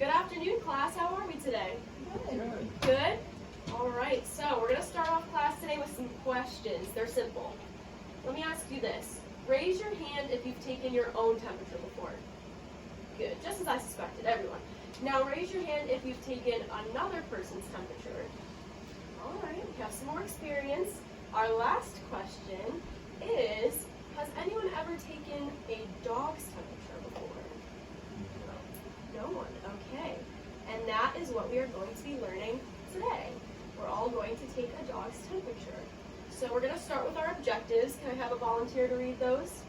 Good afternoon, class. How are we today? Good. Good? All right, so we're going to start off class today with some questions. They're simple. Let me ask you this. Raise your hand if you've taken your own temperature before. Good, just as I suspected, everyone. Now raise your hand if you've taken another person's temperature. All right, we have some more experience. Our last question is, has anyone ever taken a dog's temperature before? No one, okay. And that is what we are going to be learning today. We're all going to take a dog's temperature. So we're going to start with our objectives. Can I have a volunteer to read those?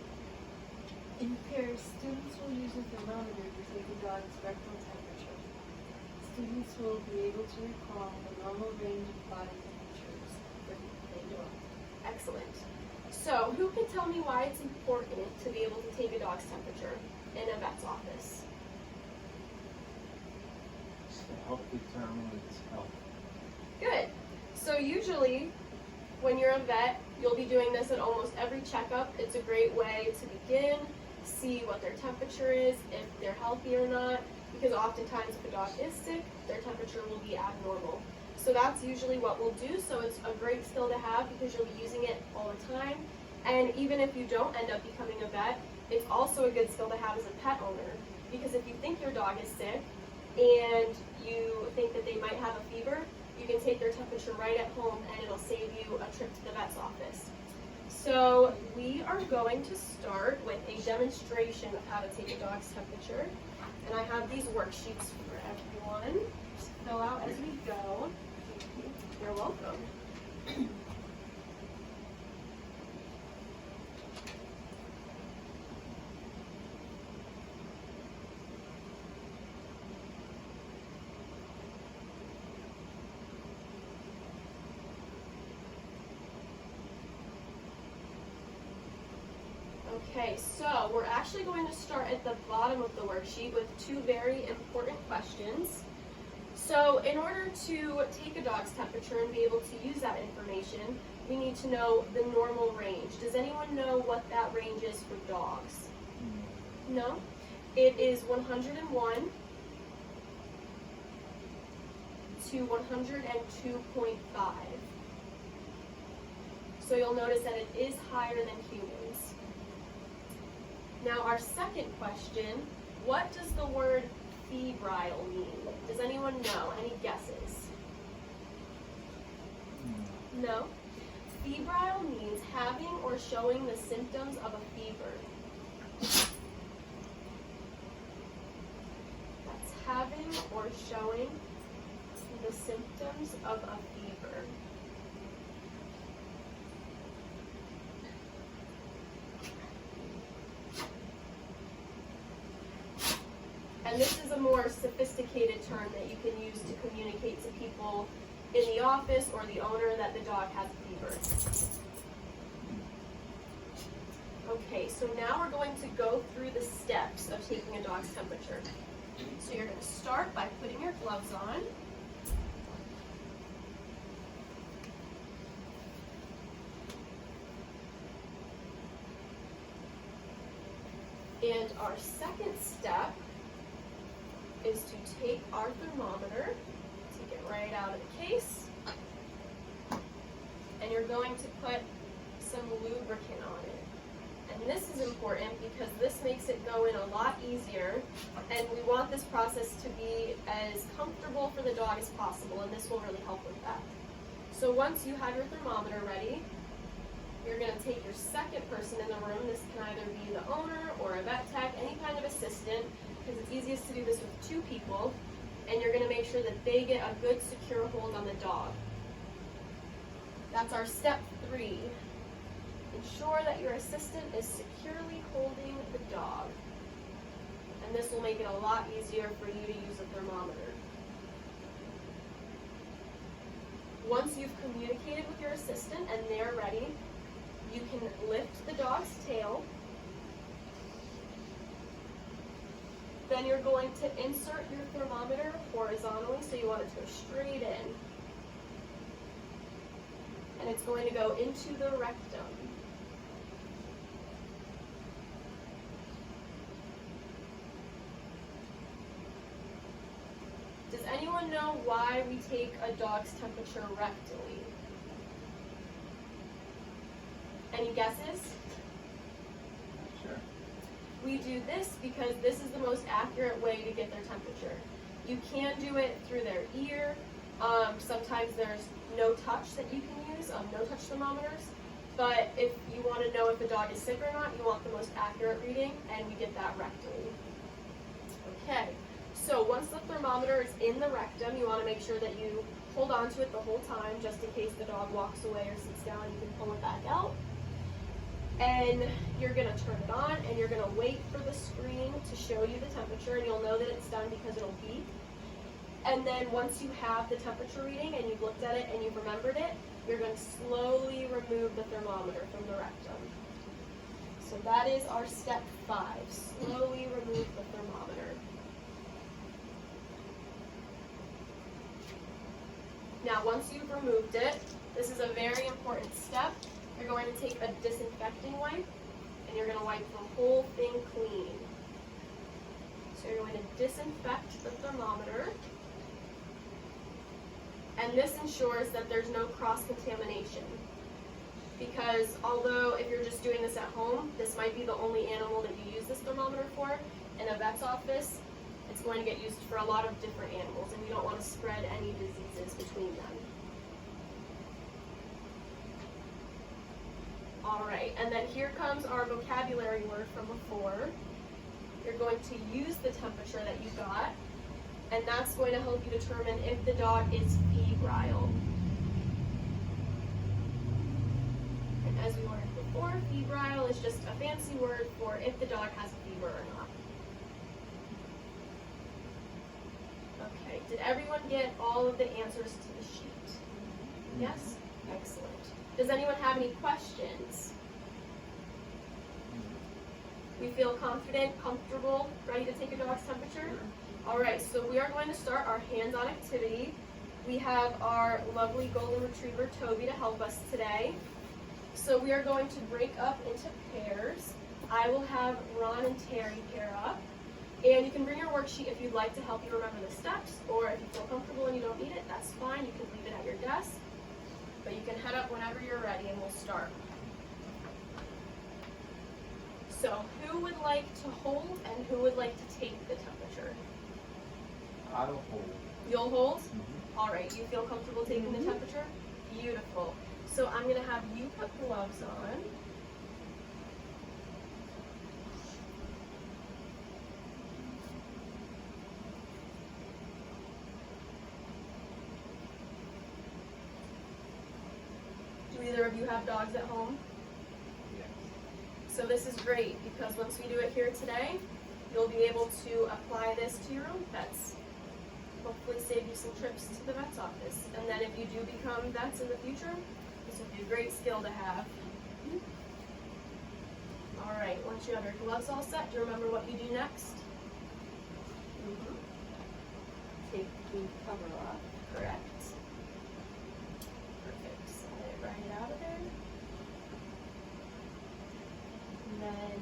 In pairs, students will use a thermometer to take a dog's rectal temperature. Students will be able to recall the normal range of body temperatures for a dog. Excellent. So who can tell me why it's important to be able to take a dog's temperature in a vet's office? To help determine its health. Good. So usually when you're a vet, you'll be doing this at almost every checkup. It's a great way to begin, see what their temperature is, if they're healthy or not, because oftentimes if a dog is sick, their temperature will be abnormal. So that's usually what we'll do. So it's a great skill to have because you'll be using it all the time. And even if you don't end up becoming a vet, it's also a good skill to have as a pet owner. Because if you think your dog is sick and you think that they might have a fever, you can take their temperature right at home and it'll save you a trip to the vet's office. So we are going to start with a demonstration of how to take a dog's temperature. And I have these worksheets for everyone to fill out as we go. You're welcome. Okay, so we're actually going to start at the bottom of the worksheet with two very important questions. So in order to take a dog's temperature and be able to use that information, we need to know the normal range. Does anyone know what that range is for dogs? No? It is 101 to 102.5. So you'll notice that it is higher than humans. Now our second question, what does the word febrile mean? Does anyone know? Any guesses? No? Febrile means having or showing the symptoms of a fever. That's having or showing the symptoms of a fever. And this is a more sophisticated term that you can use to communicate to people in the office or the owner that the dog has a fever. Okay, so now we're going to go through the steps of taking a dog's temperature. So you're going to start by putting your gloves on. And our second step is to take our thermometer, take it right out of the case, and you're going to put some lubricant on it. And this is important because this makes it go in a lot easier, and we want this process to be as comfortable for the dog as possible, and this will really help with that. So once you have your thermometer ready, you're going to take your second person in the room. This can either be the owner or a vet tech, any kind of assistant, because it's easiest to do this with two people, and you're going to make sure that they get a good secure hold on the dog. That's our step 3. Ensure that your assistant is securely holding the dog. And this will make it a lot easier for you to use a thermometer. Once you've communicated with your assistant and they're ready, you can lift the dog's tail. Then you're going to insert your thermometer horizontally, so you want it to go straight in. And it's going to go into the rectum. anyone know why we take a dog's temperature rectally? Any guesses? Sure. We do this because this is the most accurate way to get their temperature. You can do it through their ear. Sometimes there's no touch that you can use, no touch thermometers. But if you want to know if the dog is sick or not, you want the most accurate reading, and we get that rectally. Okay, so once the thermometer is in the rectum, you want to make sure that you hold on to it the whole time, just in case the dog walks away or sits down, you can pull it back out. And you're going to turn it on, and you're going to wait for the screen to show you the temperature, and you'll know that it's done because it'll beep. And then once you have the temperature reading and you've looked at it and you've remembered it, you're going to slowly remove the thermometer from the rectum. So that is our step 5. Slowly remove the thermometer. Now once you've removed it, this is a very important step. You're going to take a disinfecting wipe and you're going to wipe the whole thing clean. So you're going to disinfect the thermometer. And this ensures that there's no cross-contamination. Because although if you're just doing this at home, this might be the only animal that you use this thermometer for, in a vet's office, it's going to get used for a lot of different animals, and you don't want to spread any diseases between them. Alright, and then here comes our vocabulary word from before. You're going to use the temperature that you got, and that's going to help you determine if the dog is febrile. And as we learned before, febrile is just a fancy word for if the dog has a fever or not. Okay, did everyone get all of the answers to the sheet? Yes? Excellent. Does anyone have any questions? We feel confident, comfortable, ready to take a dog's temperature? Alright, so we are going to start our hands-on activity. We have our lovely golden retriever Toby to help us today. So we are going to break up into pairs. I will have Ron and Terry pair up. And you can bring your worksheet if you'd like to help you remember the steps, or if you feel comfortable and you don't need it, that's fine. You can leave it at your desk. But you can head up whenever you're ready and we'll start. So who would like to hold and who would like to take the temperature? I'll hold. You'll hold? Mm-hmm. All right, you feel comfortable taking the temperature? Beautiful. So I'm going to have you put gloves on. Do either of you have dogs at home? Yes. So this is great because once we do it here today, you'll be able to apply this to your own pets. Hopefully save you some trips to the vet's office. And then if you do become vets in the future, this will be a great skill to have. All right, once you have your gloves all set, do you remember what you do next? Take the cover off. Correct. Perfect. Slide it right out of there. And then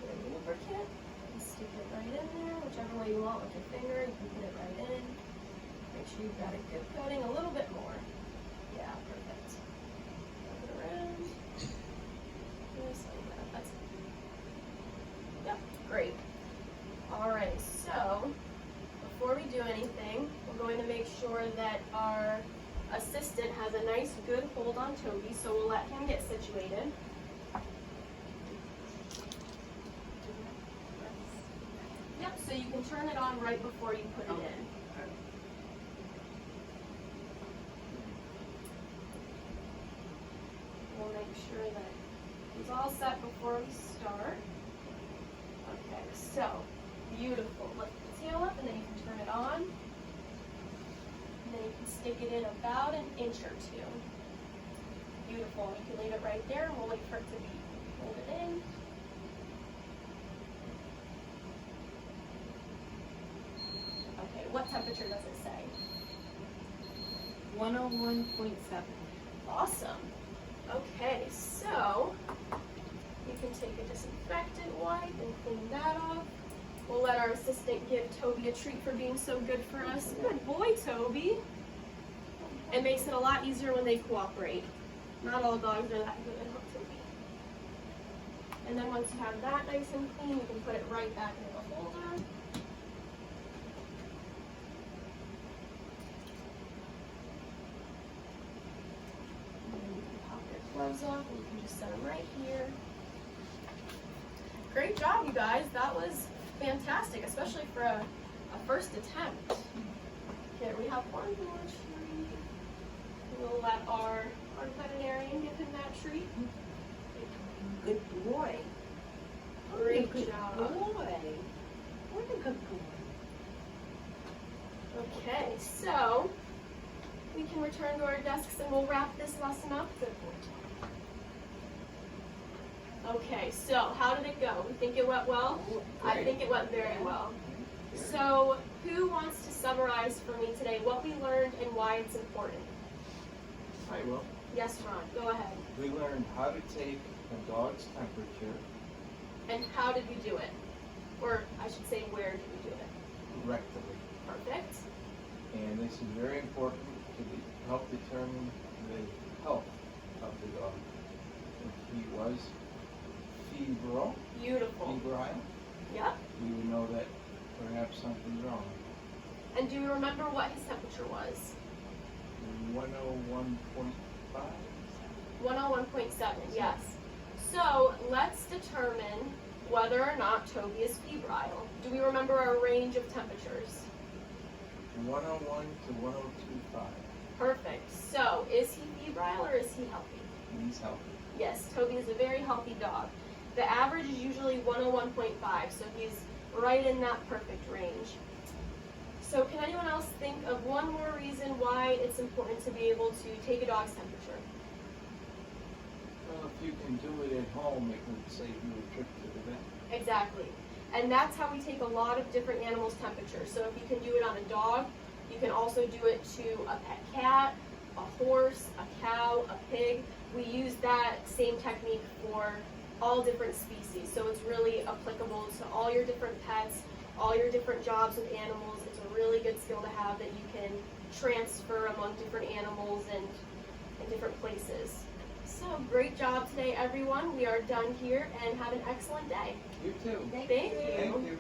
get a lubricant and stick it right in there, whichever way you want with your finger. You can put it right in. Make sure you've got a good coating, a little bit more. Yeah, perfect. Wrap it around. Just like that. That's it. Yep, great. All right, so before we do anything, we're going to make sure that our assistant has a nice, good hold on Toby, so we'll let him get situated. Yep, so you can turn it on right before you put it in. We'll make sure that he's all set before we start. Okay, so beautiful. Lift the tail up and then you can turn it on. And then you can stick it in about an inch or two. Beautiful. You can leave it right there and we'll wait for it to beep. Hold it in. Okay, what temperature does it say? 101.7. Awesome. Okay, so you can take a disinfectant wipe and clean that off. We'll let our assistant give Toby a treat for being so good for us. Good boy, Toby. It makes it a lot easier when they cooperate. Not all dogs are that good, huh, Toby? And then once you have that nice and clean, you can put it right back in the holder. And then you can pop your gloves off and you can just set them right here. Great job, you guys. That was fantastic, especially for a first attempt. Here, we have one more treat. We'll let our veterinarian give him that treat. Good boy. Great Good job. boy. What a good boy. Okay, so we can return to our desks and we'll wrap this lesson up. Good boy. Okay, so how did it go? We think it went well? I think it went very well. So who wants to summarize for me today what we learned and why it's important? I will. Yes, Ron, go ahead. We learned how to take a dog's temperature And how did we do it? Or I should say, where did we do it? rectally. Perfect. And this is very important to help determine the health of the dog. If he was febrile, Beautiful. Yep. we would know that perhaps something's wrong. And do you remember what his temperature was? 101.5. 101.7, yes. So let's determine whether or not Toby is febrile. Do we remember our range of temperatures? 101 to 102.5. Perfect. So is he febrile or is he healthy? He's healthy. Yes, Toby is a very healthy dog. The average is usually 101.5, so he's right in that perfect range. So can anyone else think of one more reason why it's important to be able to take a dog's temperature? Well, if you can do it at home, it would save you a trip to the vet. Exactly. And that's how we take a lot of different animals' temperatures. So if you can do it on a dog, you can also do it to a pet cat, a horse, a cow, a pig. We use that same technique for all different species. So it's really applicable to all your different pets, all your different jobs with animals. It's a really good skill to have that you can transfer among different animals and in different places. So great job today, everyone. We are done here and have an excellent day. You too. Thank you. Thank you.